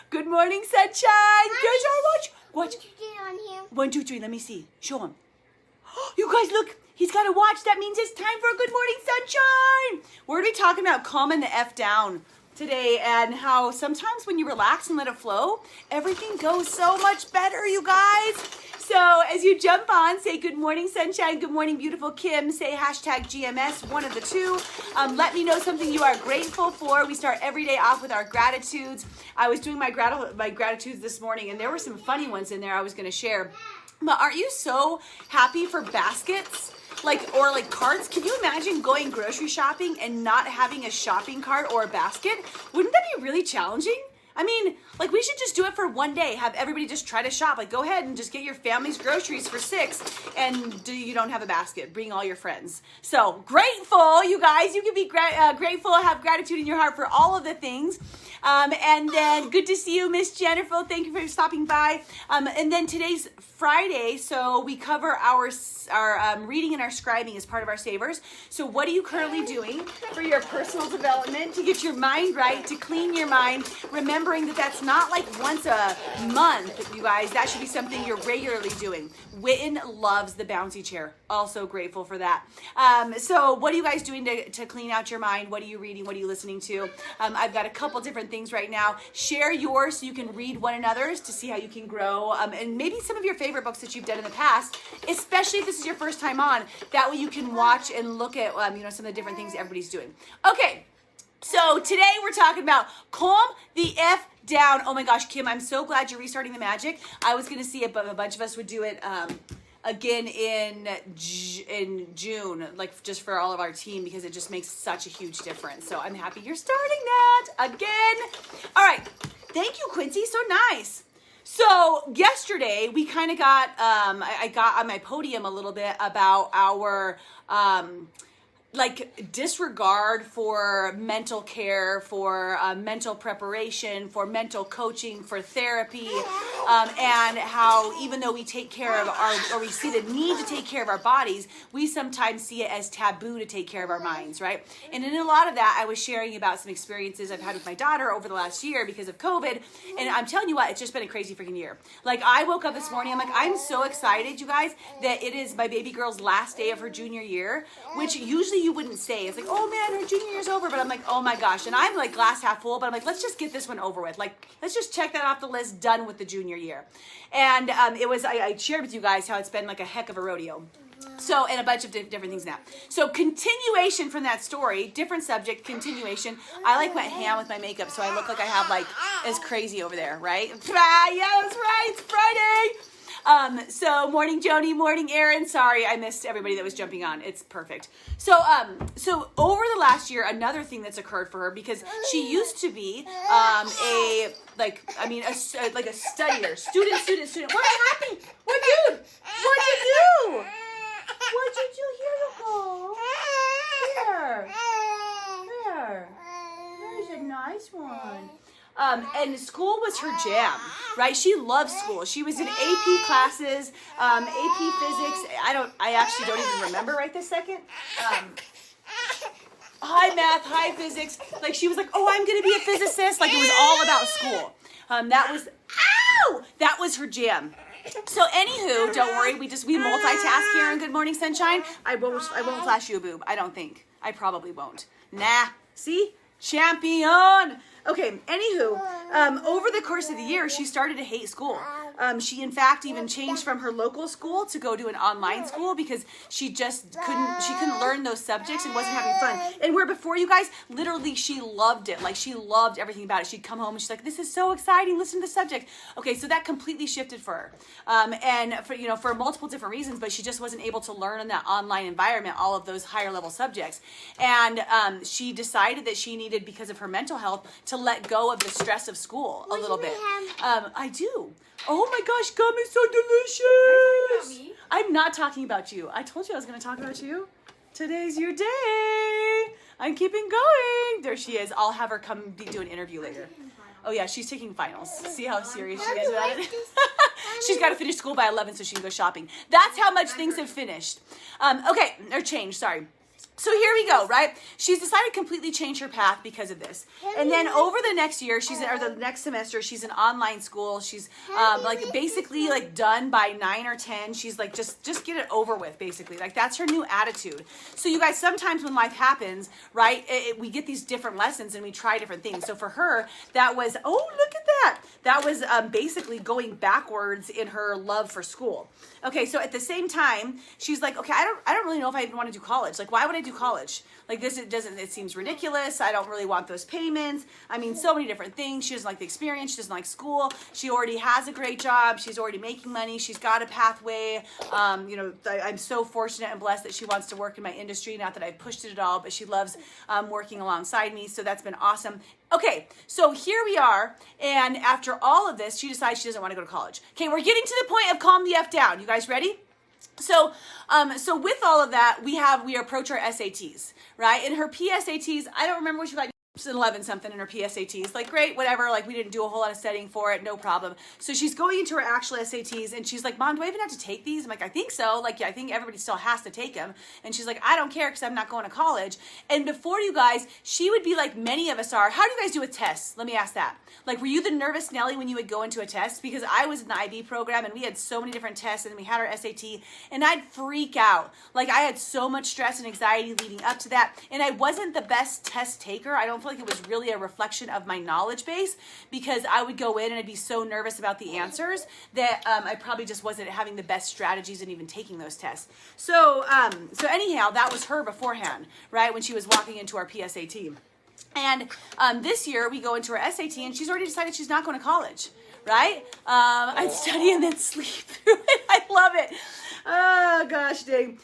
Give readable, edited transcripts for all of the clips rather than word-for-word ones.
Good morning, sunshine. There's our watch. Watch. On here. 1, 2, 3. Let me see. Show him. You guys, look. He's got a watch. That means it's time for a Good Morning Sunshine. We're going to be talking about calming the F down today and how sometimes when you relax and let it flow, everything goes so much better, you guys. So as you jump on, say good morning, sunshine. Good morning, beautiful Kim. Say hashtag GMS, one of the two. Let me know something you are grateful for. We start every day off with our gratitudes. I was doing my gratitudes this morning, and there were some funny ones in there I was going to share. But aren't you so happy for baskets? Or carts? Can you imagine going grocery shopping and not having a shopping cart or a basket? Wouldn't that be really challenging? I mean, we should just do it for one day. Have everybody just try to shop. Go ahead and just get your family's groceries for 6 and you don't have a basket. Bring all your friends. So grateful, you guys. You can be grateful, have gratitude in your heart for all of the things. And then good to see you, Miss Jennifer. Thank you for stopping by. And then today's Friday, so we cover our reading and our scribing as part of our savers. So what are you currently doing for your personal development to get your mind right, to clean your mind, remembering that that's not once a month, you guys. That should be something you're regularly doing. Witten loves the bouncy chair. Also grateful for that. So what are you guys doing to clean out your mind? What are you reading? What are you listening to? I've got a couple different things right now. Share yours so you can read one another's to see how you can grow. And maybe some of your favorite books that you've done in the past, especially if this is your first time on. That way you can watch and look at some of the different things everybody's doing. Okay, so today we're talking about calm the F down. Oh my gosh, Kim, I'm so glad you're restarting the magic. I was going to see it, but a bunch of us would do it again in June, just for all of our team, because it just makes such a huge difference. So I'm happy you're starting that again. All right. Thank you, Quincy. So nice. So yesterday we kind of got, I got on my podium a little bit about our, disregard for mental care, for mental preparation, for mental coaching, for therapy, and how even though we take care of we see the need to take care of our bodies, we sometimes see it as taboo to take care of our minds, right? And in a lot of that, I was sharing about some experiences I've had with my daughter over the last year because of COVID, and I'm telling you what, it's just been a crazy freaking year. I woke up this morning, I'm so excited, you guys, that it is my baby girl's last day of her junior year, which usually you wouldn't say. It's oh man, her junior year's over, but I'm oh my gosh. And I'm glass half full, but I'm let's just get this one over with. Let's just check that off the list, done with the junior year. And it was, I shared with you guys how it's been a heck of a rodeo. So, and a bunch of different things now. So continuation from that story, different subject, continuation. I went ham with my makeup, so I look like I have as crazy over there, right? Yeah, that's right, it's Friday. So morning Joni, morning Erin. Sorry, I missed everybody that was jumping on. It's perfect. So over the last year, another thing that's occurred for her, because she used to be a studier, student. What happened? What, dude? What'd you do? What'd you do? Here you go. Here. There. There's a nice one. And school was her jam, right? She loved school. She was in AP classes, AP physics. I actually don't even remember right this second. High math, high physics. She was oh, I'm going to be a physicist. It was all about school. That was her jam. So anywho, don't worry. We multitask here in Good Morning Sunshine. I won't flash you a boob. I don't think. I probably won't. Nah. See? Champion. Okay, anywho, over the course of the year, she started to hate school. She, in fact, even changed from her local school to go to an online school because she couldn't learn those subjects and wasn't having fun. And where before, you guys, literally, she loved it. She loved everything about it. She'd come home and she's this is so exciting. Listen to the subject. Okay, so that completely shifted for her. And for multiple different reasons, but she just wasn't able to learn in that online environment all of those higher level subjects. And she decided that she needed, because of her mental health, to let go of the stress of school a little bit. I do. Oh my gosh, gum is so delicious. I'm not talking about you. I told you I was going to talk about you. Today's your day. I'm keeping going. There she is. I'll have her come do an interview later. Oh yeah, she's taking finals. See how serious she is about it? She's got to finish school by 11 so she can go shopping. That's how much things have finished. Okay, or changed, sorry. So here we go, right? She's decided to completely change her path because of this. And then over the next year, or the next semester, she's in online school. She's like basically like done by 9 or 10. She's like, just get it over with, basically. Like that's her new attitude. So you guys, sometimes when life happens, right, we get these different lessons and we try different things. So for her, that was, oh, look at that. That was basically going backwards in her love for school. Okay, so at the same time, she's like, okay, I don't really know if I even want to do college. Like, why would I do college? Like this, it seems ridiculous. I don't really want those payments. I mean, so many different things. She doesn't like the experience. She doesn't like school. She already has a great job. She's already making money. She's got a pathway. I'm so fortunate and blessed that she wants to work in my industry. Not that I've pushed it at all, but she loves working alongside me. So that's been awesome. Okay, so here we are, and after all of this, she decides she doesn't want to go to college. Okay, we're getting to the point of calm the F down. You guys ready? So with all of that, we approach our SATs, right? And her PSATs, I don't remember what she got. 11 something in her PSATs, like great, whatever, like we didn't do a whole lot of studying for it, no problem. So she's going into her actual SATs and she's like, Mom, do I even have to take these? I'm like, I think so. Like, yeah, I think everybody still has to take them. And she's like, I don't care because I'm not going to college. And before you guys, she would be like many of us are. How do you guys do with tests? Let me ask that. Like, were you the nervous Nelly when you would go into a test? Because I was in the IB program and we had so many different tests and we had our SAT and I'd freak out. Like I had so much stress and anxiety leading up to that. And I wasn't the best test taker. I don't feel like it was really a reflection of my knowledge base because I would go in and I'd be so nervous about the answers that I probably just wasn't having the best strategies in even taking those tests. So anyhow, that was her beforehand, right? When she was walking into our PSAT. And this year we go into her SAT and she's already decided she's not going to college, right? I'd study and then sleep through it. I love it. Oh gosh dang.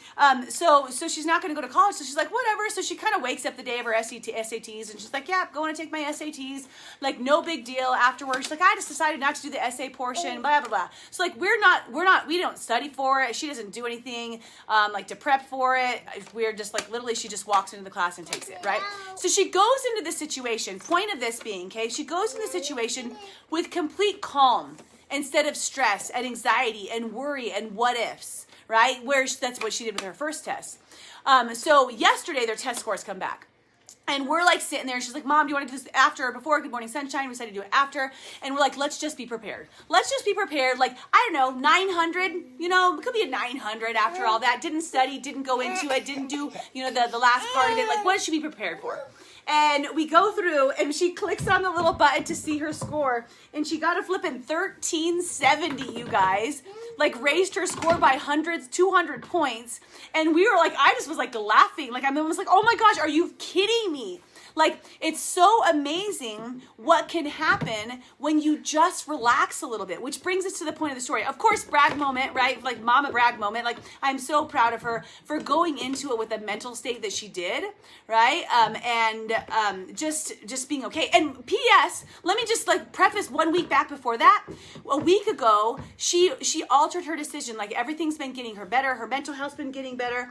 So she's not going to go to college. So she's like, whatever. So she kind of wakes up the day of her SATs and she's like, yeah, I'm going to take my SATs. Like no big deal. Afterwards, she's like, I just decided not to do the essay portion, blah, blah, blah. So like, we don't study for it. She doesn't do anything, like to prep for it. We're just like, literally, she just walks into the class and takes it, right? So she goes into the situation, point of this being, okay, she goes into the situation with complete calm instead of stress and anxiety and worry and what ifs. Right? That's what she did with her first test. So yesterday their test scores come back. And we're like sitting there and she's like, Mom, do you want to do this after or before Good Morning Sunshine? We decided to do it after. And we're like, let's just be prepared. Let's just be prepared. Like, I don't know, 900, it could be a 900 after all that. Didn't study, didn't go into it, didn't do, the last part of it. Like, what should she be prepared for? And we go through and she clicks on the little button to see her score. And she got a flippin' 1370, you guys. Like raised her score by 200 points. And we were like, I just was like laughing. Like I'm almost like, oh my gosh, are you kidding me? Like, it's so amazing what can happen when you just relax a little bit, which brings us to the point of the story. Of course, brag moment, right? Like mama brag moment. Like I'm so proud of her for going into it with a mental state that she did, right? Just being okay. And P.S., let me just like preface 1 week back before that. A week ago, she altered her decision. Like everything's been getting her better. Her mental health's been getting better.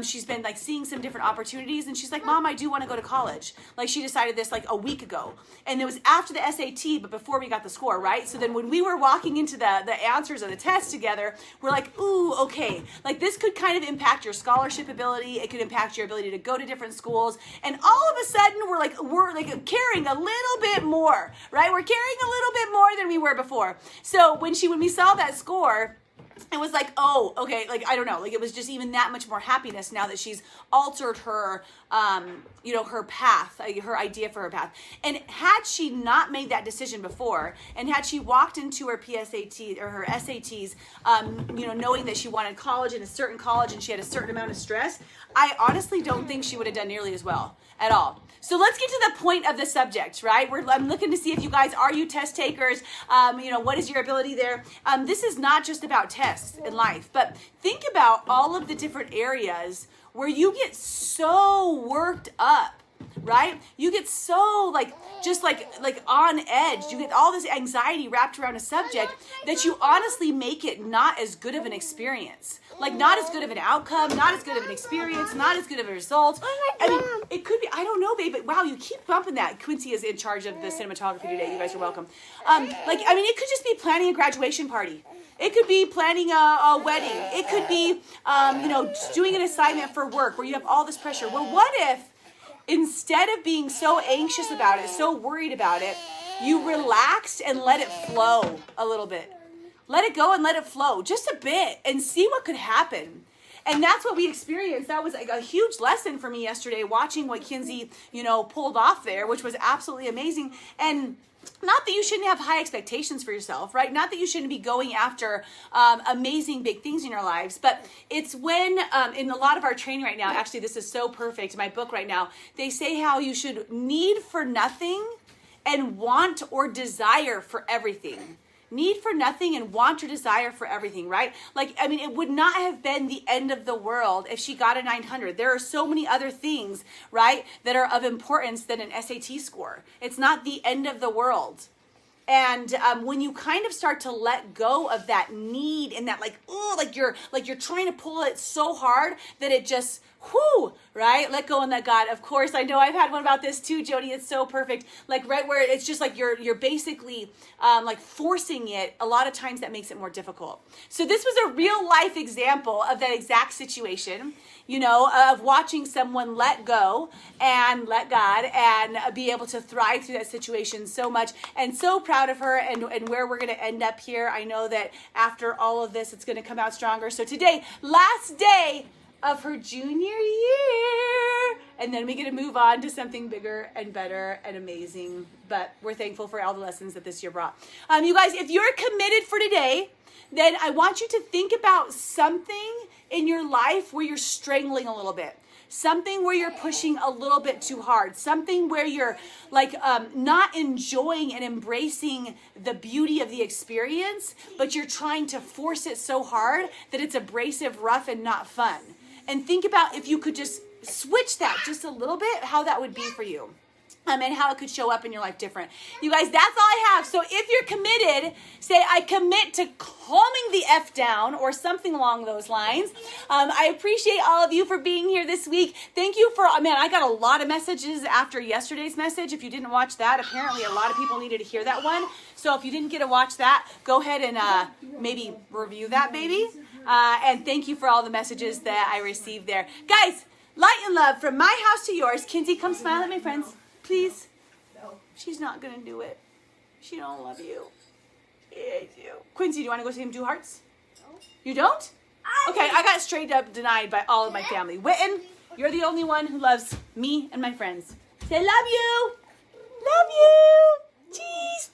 She's been like seeing some different opportunities. And she's like, Mom, I do want to go to college. Like she decided this like a week ago. And it was after the SAT, but before we got the score, right? So then when we were walking into the answers of the test together, we're like, ooh, okay. Like this could kind of impact your scholarship ability. It could impact your ability to go to different schools. And all of a sudden we're like carrying a little bit more, right? We're carrying a little bit more than we were before. So when we saw that score, it was like, oh, okay, like, I don't know, like, it was just even that much more happiness now that she's altered her, her path, her idea for her path. And had she not made that decision before, and had she walked into her PSAT or her SATs, knowing that she wanted college in a certain college and she had a certain amount of stress, I honestly don't think she would have done nearly as well at all. So let's get to the point of the subject, right? I'm looking to see if you guys, are you test takers? What is your ability there? This is not just about tests in life, but think about all of the different areas where you get so worked up, right? You get so like on edge. You get all this anxiety wrapped around a subject that you honestly make it not as good of an experience. Like not as good of an outcome, not as good of an experience, not as good of a result. I mean, it could be, I don't know, babe, but wow, you keep bumping that. Quincy is in charge of the cinematography today. You guys are welcome. It could just be planning a graduation party. It could be planning a wedding. It could be, doing an assignment for work where you have all this pressure. Well, what if instead of being so anxious about it, so worried about it, you relaxed and let it flow a little bit? Let it go and let it flow just a bit and see what could happen. And that's what we experienced. That was like a huge lesson for me yesterday, watching what Kinsey, pulled off there, which was absolutely amazing. And not that you shouldn't have high expectations for yourself, right? Not that you shouldn't be going after amazing big things in your lives, but it's when in a lot of our training right now, actually this is so perfect, my book right now, they say how you should need for nothing and want or desire for everything. Need for nothing and want or desire for everything, right? It would not have been the end of the world if she got a 900. There are so many other things, right, that are of importance than an SAT score. It's not the end of the world. And when you kind of start to let go of that need and that you're trying to pull it so hard that it just, right? Let go and let God. Of course, I know I've had one about this too, Jody. It's so perfect. Like right where it's just like you're basically forcing it. A lot of times that makes it more difficult. So this was a real life example of that exact situation, of watching someone let go and let God and be able to thrive through that situation so much. And so proud of her and where we're going to end up here. I know that after all of this, it's going to come out stronger. So today, last day of her junior year, and then we get to move on to something bigger and better and amazing. But we're thankful for all the lessons that this year brought. You guys, if you're committed for today, then I want you to think about something in your life where you're strangling a little bit. Something where you're pushing a little bit too hard. Something where you're not enjoying and embracing the beauty of the experience, but you're trying to force it so hard that it's abrasive, rough, and not fun. And think about if you could just switch that just a little bit, how that would be for you. And how it could show up in your life different. You guys, that's all I have. So if you're committed, say, I commit to calming the F down or something along those lines. I appreciate all of you for being here this week. Thank you for, I got a lot of messages after yesterday's message. If you didn't watch that, apparently a lot of people needed to hear that one. So if you didn't get to watch that, go ahead and maybe review that, baby. And thank you for all the messages that I received there. Guys, light and love from my house to yours. Kinsey, come smile at my friends. Please. No. She's not going to do it. She don't love you. She hates you. Quincy, do you want to go see him do hearts? No. You don't? Okay, I got straight up denied by all of my family. Witten, you're the only one who loves me and my friends. Say love you. Love you. Jeez.